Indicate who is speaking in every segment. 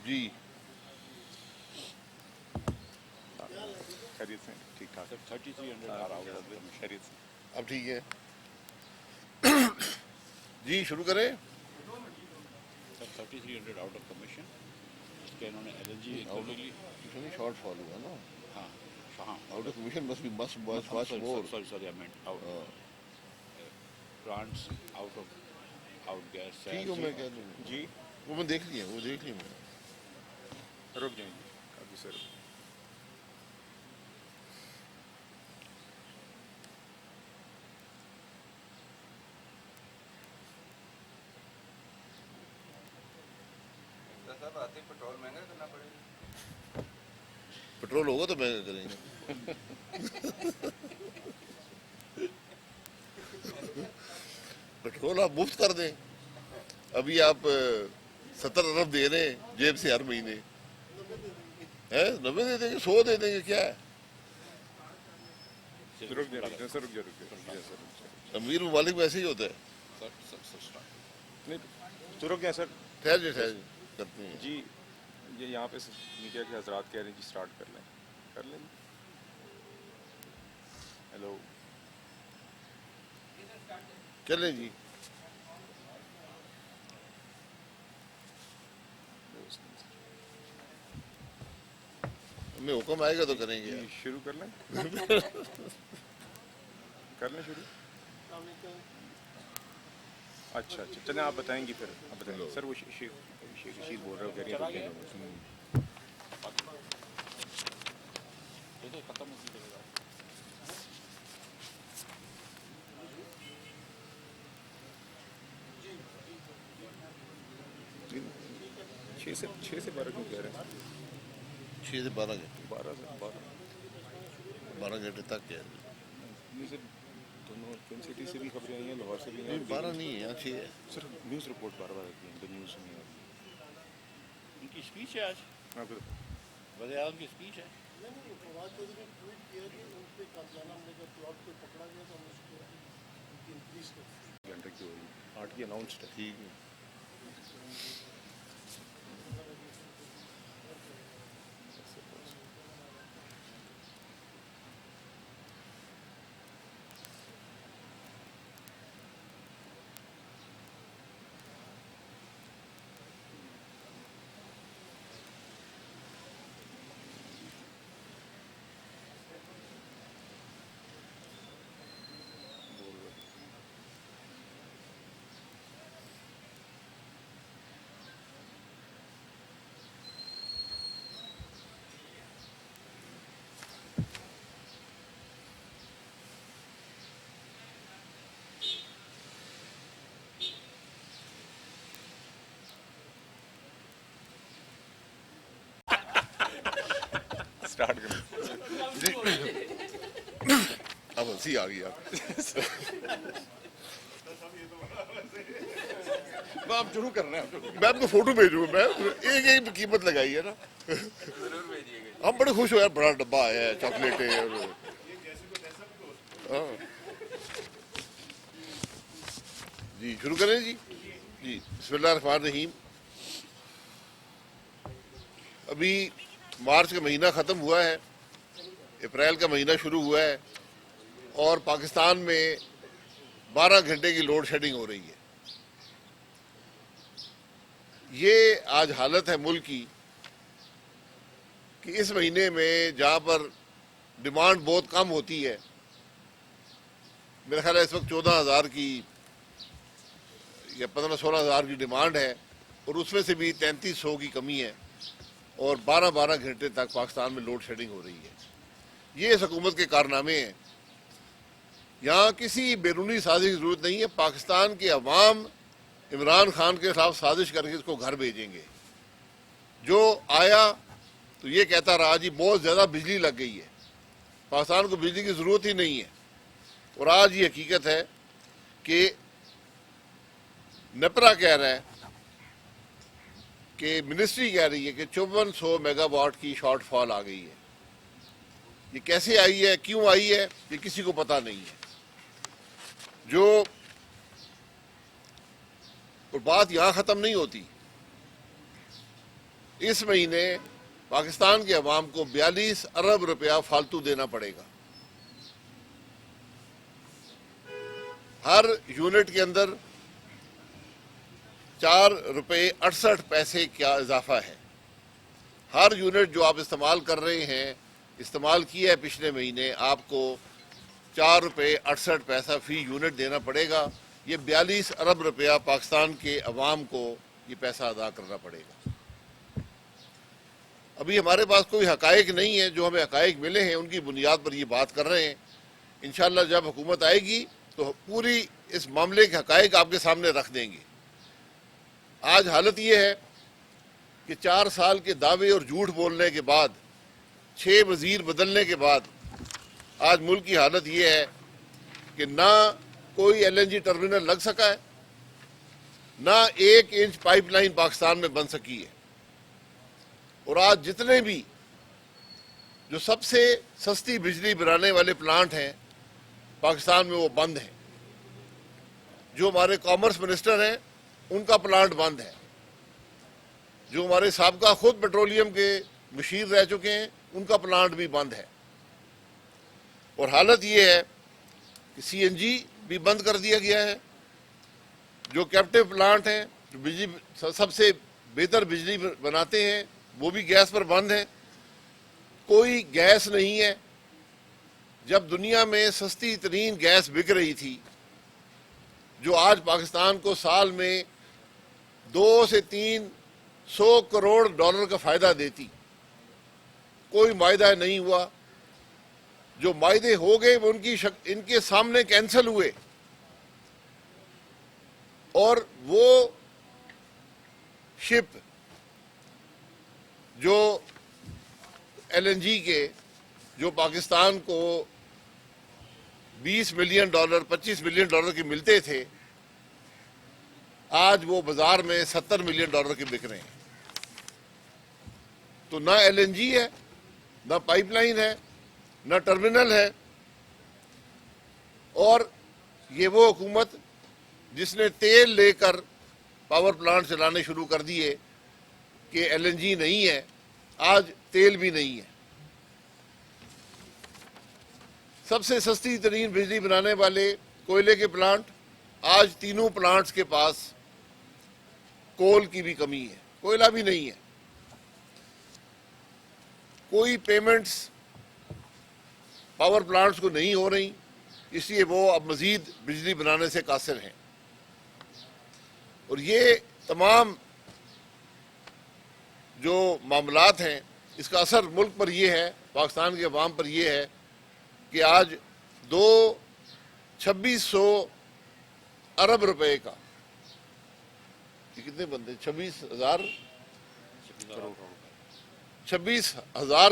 Speaker 1: جی
Speaker 2: خیریت سے ٹھیک ٹھاک.
Speaker 3: 3300 آ رہا ہوگا
Speaker 2: خیریت سے.
Speaker 1: اب ٹھیک ہے. جی شروع کریں.
Speaker 3: Sir 3300 out of commission. اس کے انہوں نے ایل این جی انکوائری لی.
Speaker 1: شارٹ فال ہوا نا.
Speaker 3: ہاں ہاں
Speaker 1: out of commission miss much more.
Speaker 3: Sorry I meant out plants out of out gas.
Speaker 1: ٹھیک ہے میں کہہ دوں گا.
Speaker 2: جی
Speaker 1: وہ میں دیکھ لیا میں نے.
Speaker 2: رک جائیں جی کافی سر.
Speaker 4: صاحب آتے ہی پیٹرول مہنگا کرنا پڑے گا.
Speaker 1: پیٹرول ہوگا تو مہنگا کریں گے. پیٹرول آپ مفت کر دیں. ابھی آپ 70 ارب دے رہے ہیں جیب سے ہر مہینے. 90 دے دیں گے 100 دے دیں گے کیا ہے.
Speaker 2: رک جائیں سر رک جائیں.
Speaker 1: امیر ممالک میں ایسے ہی ہوتا ہے.
Speaker 2: نہیں تو رک جائیں سر.
Speaker 1: ٹھہر جی کرتے ہیں.
Speaker 2: جی یہ یہاں پہ میڈیا کے حضرات کہہ رہے ہیں جی اسٹارٹ کر لیں. کر لیں. ہیلو.
Speaker 1: چلیں جی. ہمیں حکم آئے گا تو کریں گے.
Speaker 2: جی شروع کر لیں. کر لیں شروع. اچھا چلیں آپ بتائیں گی پھر. آپ بتائیں گے سر. وہ شیخ رشید بول رہے ہو کہہ رہی ہیں.
Speaker 3: ختم ہو گئی.
Speaker 2: 6 سے 12 کیوں کہہ رہے ہیں.
Speaker 1: 6 سے 12 گھنٹے. 12 گھنٹے تک کیا ہے.
Speaker 2: دونوں پن سٹی سے بھی خبریں آئی ہیں, لاہور سے بھی ہیں.
Speaker 1: 12 نہیں ہے 6 ہے.
Speaker 2: سر نیوز رپورٹ بار آتی ہیں. نیوز میں
Speaker 3: ان کی اسپیچ ہے آج.
Speaker 2: آپ کو
Speaker 3: وزیر اعظم کی اسپیچ ہے.
Speaker 5: فواد چودھری نے ٹویٹ کیا کہ ان پہ قاتلانہ حملے کا پلاٹ کو پکڑا گیا تو ہم اس کو ان کی انکریز کرتے ہیں.
Speaker 2: گھنٹے کی ہوئی 8 کی اناؤنسڈ ہے.
Speaker 1: ٹھیک ہے.
Speaker 2: اسٹارٹ کریں.
Speaker 1: جی اب ہنسی آ گئی.
Speaker 2: آپ شروع کر رہے ہیں.
Speaker 1: میں آپ کو فوٹو بھیجوں گا. میں ایک قیمت لگائی ہے نا.
Speaker 4: ضرور بھیجیے گا.
Speaker 1: ہم بڑے خوش ہو یار. بڑا ڈبہ آیا ہے چاکلیٹیں. جی شروع کریں جی. جی بسم اللہ الرحمن الرحیم. ابھی مارچ کا مہینہ ختم ہوا ہے. اپریل کا مہینہ شروع ہوا ہے اور پاکستان میں 12 گھنٹے کی لوڈ شیڈنگ ہو رہی ہے. یہ آج حالت ہے ملک کی کہ اس مہینے میں جہاں پر ڈیمانڈ بہت کم ہوتی ہے. میرا خیال ہے اس وقت 14,000 کی یا 15-16,000 کی ڈیمانڈ ہے اور اس میں سے بھی 3300 کی کمی ہے اور 12 گھنٹے تک پاکستان میں لوڈ شیڈنگ ہو رہی ہے. یہ اس حکومت کے کارنامے ہیں. یہاں کسی بیرونی سازش کی ضرورت نہیں ہے. پاکستان کے عوام عمران خان کے خلاف سازش کر کے اس کو گھر بھیجیں گے. جو آیا تو یہ کہتا رہا جی بہت زیادہ بجلی لگ گئی ہے, پاکستان کو بجلی کی ضرورت ہی نہیں ہے. اور آج یہ حقیقت ہے کہ نپرا کہہ رہا ہے کہ منسٹری کہہ رہی ہے کہ 5400 میگا واٹ کی شارٹ فال آ گئی ہے. یہ کیسے آئی ہے, کیوں آئی ہے, یہ کسی کو پتہ نہیں ہے. جو اور بات یہاں ختم نہیں ہوتی. اس مہینے پاکستان کے عوام کو 42 ارب روپیہ فالتو دینا پڑے گا. ہر یونٹ کے اندر 4.68 کا اضافہ ہے. ہر یونٹ جو آپ استعمال کر رہے ہیں، استعمال کیا ہے پچھلے مہینے، آپ کو 4.68 فی یونٹ دینا پڑے گا. یہ 42 ارب روپیہ پاکستان کے عوام کو یہ پیسہ ادا کرنا پڑے گا. ابھی ہمارے پاس کوئی حقائق نہیں ہے، جو ہمیں حقائق ملے ہیں ان کی بنیاد پر یہ بات کر رہے ہیں. انشاءاللہ جب حکومت آئے گی تو پوری اس معاملے کے حقائق آپ کے سامنے رکھ دیں گے. آج حالت یہ ہے کہ 4 سال کے دعوے اور جھوٹ بولنے کے بعد، 6 وزیر بدلنے کے بعد، آج ملک کی حالت یہ ہے کہ نہ کوئی LNG ٹرمینل لگ سکا ہے، نہ 1 انچ پائپ لائن پاکستان میں بن سکی ہے. اور آج جتنے بھی جو سب سے سستی بجلی بنانے والے پلانٹ ہیں پاکستان میں وہ بند ہیں. جو ہمارے کامرس منسٹر ہیں ان کا پلانٹ بند ہے. جو ہمارے سابقہ خود پیٹرولیم کے مشیر رہ چکے ہیں ان کا پلانٹ بھی بند ہے. اور حالت یہ ہے کہ CNG بھی بند کر دیا گیا ہے. جو کیپٹیو پلانٹ ہیں جو بجلی سب سے بہتر بجلی بناتے ہیں وہ بھی گیس پر بند ہیں. کوئی گیس نہیں ہے. جب دنیا میں سستی ترین گیس بک رہی تھی، جو آج پاکستان کو سال میں 200 سے 300 کروڑ ڈالر کا فائدہ دیتی، کوئی معاہدہ نہیں ہوا. جو معاہدے ہو گئے وہ ان کے سامنے کینسل ہوئے. اور وہ شپ جو LNG کے جو پاکستان کو $20 ملین $25 ملین کے ملتے تھے، آج وہ بازار میں $70 ملین کے بک رہے ہیں. تو نہ LNG ہے، نہ پائپ لائن ہے، نہ ٹرمینل ہے. اور یہ وہ حکومت جس نے تیل لے کر پاور پلانٹ چلانے شروع کر دیے کہ LNG نہیں ہے، آج تیل بھی نہیں ہے. سب سے سستی ترین بجلی بنانے والے کوئلے کے پلانٹ، آج تینوں پلانٹس کے پاس کول کی بھی کمی ہے، کوئلہ بھی نہیں ہے. کوئی پیمنٹس پاور پلانٹس کو نہیں ہو رہی، اس لیے وہ اب مزید بجلی بنانے سے قاصر ہیں. اور یہ تمام جو معاملات ہیں اس کا اثر ملک پر یہ ہے، پاکستان کے عوام پر یہ ہے کہ آج 2600 ارب روپے کا، یہ کتنے بندے، 26,000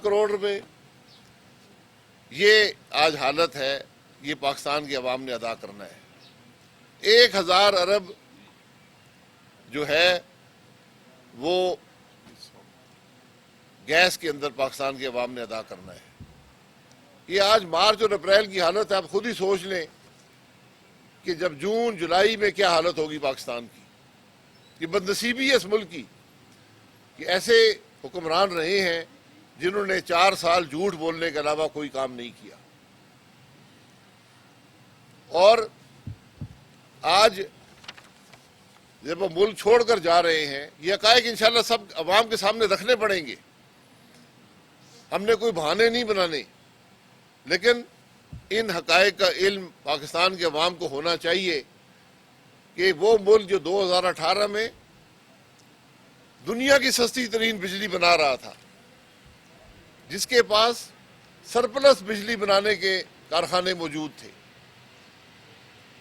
Speaker 1: کروڑ روپے، یہ آج حالت ہے. یہ پاکستان کے عوام نے ادا کرنا ہے. 1000 ارب جو ہے وہ گیس کے اندر پاکستان کے عوام نے ادا کرنا ہے. یہ آج مارچ اور اپریل کی حالت ہے. آپ خود ہی سوچ لیں کہ جب جون جولائی میں کیا حالت ہوگی پاکستان کی. یہ بدنصیبی ہے اس ملک کی کہ ایسے حکمران رہے ہیں جنہوں نے 4 سال جھوٹ بولنے کے علاوہ کوئی کام نہیں کیا. اور آج جب وہ ملک چھوڑ کر جا رہے ہیں، یہ حقائق انشاءاللہ سب عوام کے سامنے رکھنے پڑیں گے. ہم نے کوئی بہانے نہیں بنانے، لیکن ان حقائق کا علم پاکستان کے عوام کو ہونا چاہیے کہ وہ ملک جو 2018 میں دنیا کی سستی ترین بجلی بنا رہا تھا، جس کے پاس سرپلس بجلی بنانے کے کارخانے موجود تھے،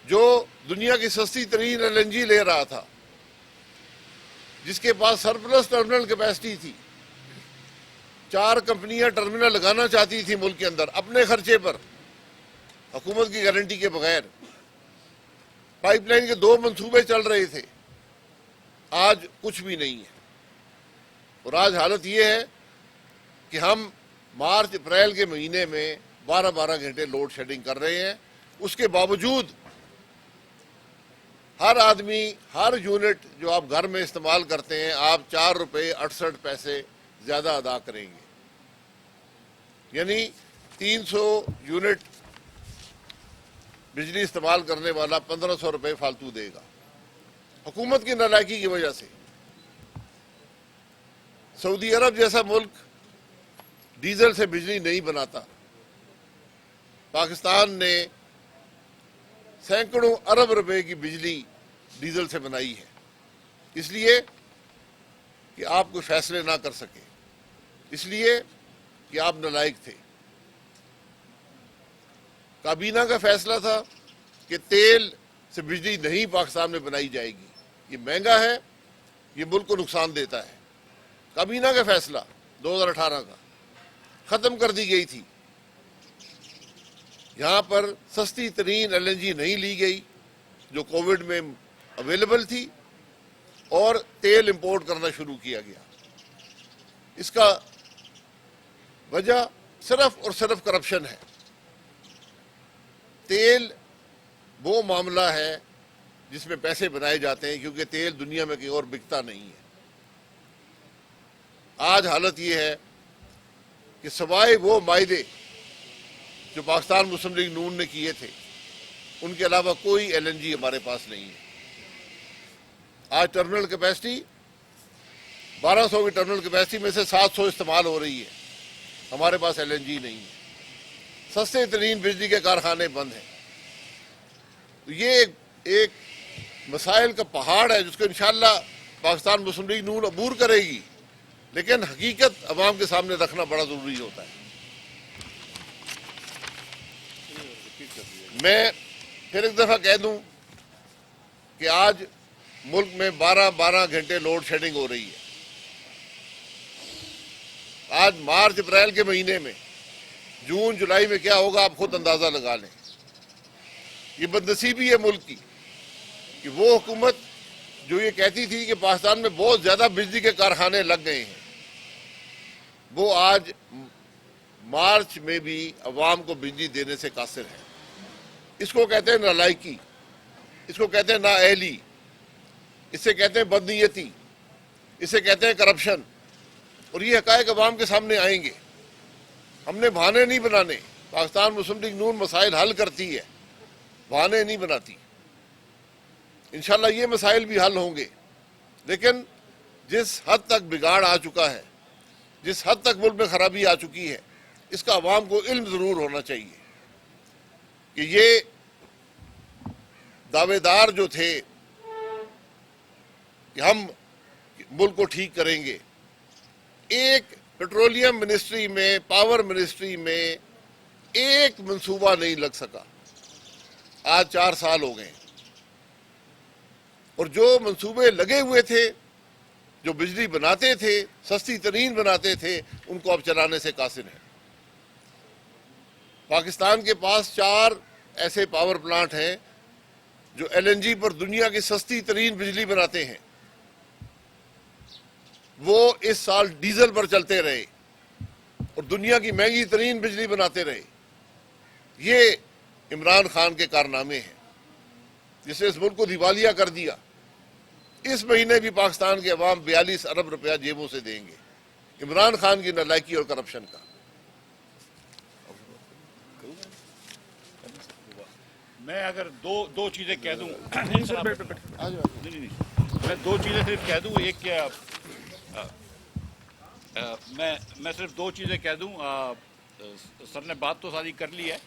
Speaker 1: جو دنیا کی سستی ترین LNG لے رہا تھا، جس کے پاس سرپلس ٹرمینل کیپیسٹی تھی، 4 کمپنیاں ٹرمینل لگانا چاہتی تھی ملک کے اندر اپنے خرچے پر، حکومت کی گارنٹی کے بغیر. پائپ لائن کے 2 منصوبے چل رہے تھے، آج کچھ بھی نہیں ہے. اور آج حالت یہ ہے کہ ہم مارچ اپریل کے مہینے میں 12 گھنٹے لوڈ شیڈنگ کر رہے ہیں. اس کے باوجود ہر آدمی ہر یونٹ جو آپ گھر میں استعمال کرتے ہیں آپ 4 روپے 68 پیسے زیادہ ادا کریں گے، یعنی 300 یونٹ بجلی استعمال کرنے والا 1500 روپے فالتو دے گا، حکومت کی نالائکی کی وجہ سے۔ سعودی عرب جیسا ملک ڈیزل سے بجلی نہیں بناتا، پاکستان نے سینکڑوں ارب روپے کی بجلی ڈیزل سے بنائی ہے، اس لیے کہ آپ کوئی فیصلے نہ کر سکے، اس لیے کہ آپ نالائق تھے۔ کابینہ کا فیصلہ تھا کہ تیل سے بجلی نہیں پاکستان میں بنائی جائے گی، یہ مہنگا ہے، یہ ملک کو نقصان دیتا ہے۔ کابینہ کا فیصلہ 2018 کا ختم کر دی گئی تھی، یہاں پر سستی ترین LNG نہیں لی گئی جو کووڈ میں اویلیبل تھی، اور تیل امپورٹ کرنا شروع کیا گیا۔ اس کا وجہ صرف اور صرف کرپشن ہے۔ تیل وہ معاملہ ہے جس میں پیسے بنائے جاتے ہیں، کیونکہ تیل دنیا میں کہیں اور بکتا نہیں ہے۔ آج حالت یہ ہے کہ سوائے وہ معاہدے جو پاکستان مسلم لیگ نون نے کیے تھے، ان کے علاوہ کوئی LNG ہمارے پاس نہیں ہے۔ آج ٹرمینل کیپیسٹی 1200 کی ٹرمینل کیپیسٹی میں سے 700 استعمال ہو رہی ہے، ہمارے پاس LNG نہیں ہے، سستے ترین بجلی کے کارخانے بند ہیں۔ تو یہ ایک مسائل کا پہاڑ ہے جس کو انشاءاللہ پاکستان مسلم لیگ نون عبور کرے گی، لیکن حقیقت عوام کے سامنے رکھنا بڑا ضروری ہوتا ہے۔ میں پھر ایک دفعہ کہہ دوں کہ آج ملک میں 12 گھنٹے لوڈ شیڈنگ ہو رہی ہے۔ آج مارچ اپریل کے مہینے میں، جون جولائی میں کیا ہوگا آپ خود اندازہ لگا لیں۔ یہ بدنصیبی ہے ملک کی کہ وہ حکومت جو یہ کہتی تھی کہ پاکستان میں بہت زیادہ بجلی کے کارخانے لگ گئے ہیں، وہ آج مارچ میں بھی عوام کو بجلی دینے سے قاصر ہے۔ اس کو کہتے ہیں نالائکی، اس کو کہتے ہیں نااہلی، اسے کہتے ہیں بدنیتی، اسے کہتے ہیں کرپشن، اور یہ حقائق عوام کے سامنے آئیں گے۔ ہم نے بہانے نہیں بنانے، پاکستان مسلم لیگ نون مسائل حل کرتی ہے، بہانے نہیں بناتی۔ انشاءاللہ یہ مسائل بھی حل ہوں گے، لیکن جس حد تک بگاڑ آ چکا ہے، جس حد تک ملک میں خرابی آ چکی ہے، اس کا عوام کو علم ضرور ہونا چاہیے کہ یہ دعوے دار جو تھے کہ ہم ملک کو ٹھیک کریں گے، ایک پیٹرولیم منسٹری میں، پاور منسٹری میں ایک منصوبہ نہیں لگ سکا۔ آج 4 سال ہو گئے، اور جو منصوبے لگے ہوئے تھے، جو بجلی بناتے تھے، سستی ترین بناتے تھے، ان کو اب چلانے سے قاصر ہیں۔ پاکستان کے پاس 4 ایسے پاور پلانٹ ہیں جو LNG پر دنیا کی سستی ترین بجلی بناتے ہیں، وہ اس سال ڈیزل پر چلتے رہے اور دنیا کی مہنگی ترین بجلی بناتے رہے۔ یہ عمران خان کے کارنامے ہیں جس نے اس ملک کو دیوالیہ کر دیا۔ اس مہینے بھی پاکستان کے عوام 42 ارب روپیہ جیبوں سے دیں گے، عمران خان کی نالائکی اور کرپشن کا۔
Speaker 3: میں اگر دو چیزیں کہہ دوں، نہیں، میں 2 چیزیں صرف کہہ دوں۔ ایک کیا میں صرف 2 چیزیں کہہ دوں۔ سر نے بات تو ساری کر لی ہے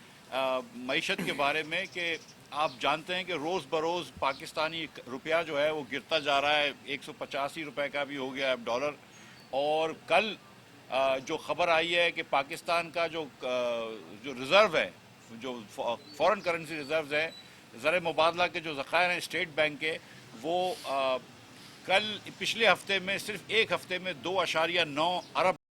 Speaker 3: معیشت کے بارے میں، کہ آپ جانتے ہیں کہ روز بروز پاکستانی روپیہ جو ہے وہ گرتا جا رہا ہے، 185 روپے کا بھی ہو گیا اب ڈالر۔ اور کل جو خبر آئی ہے کہ پاکستان کا جو ریزرو ہے، جو فورن کرنسی ریزروز ہے، زر مبادلہ کے جو ذخائر ہیں اسٹیٹ بینک کے، وہ کل پچھلے ہفتے میں صرف ایک ہفتے میں 2.9 ارب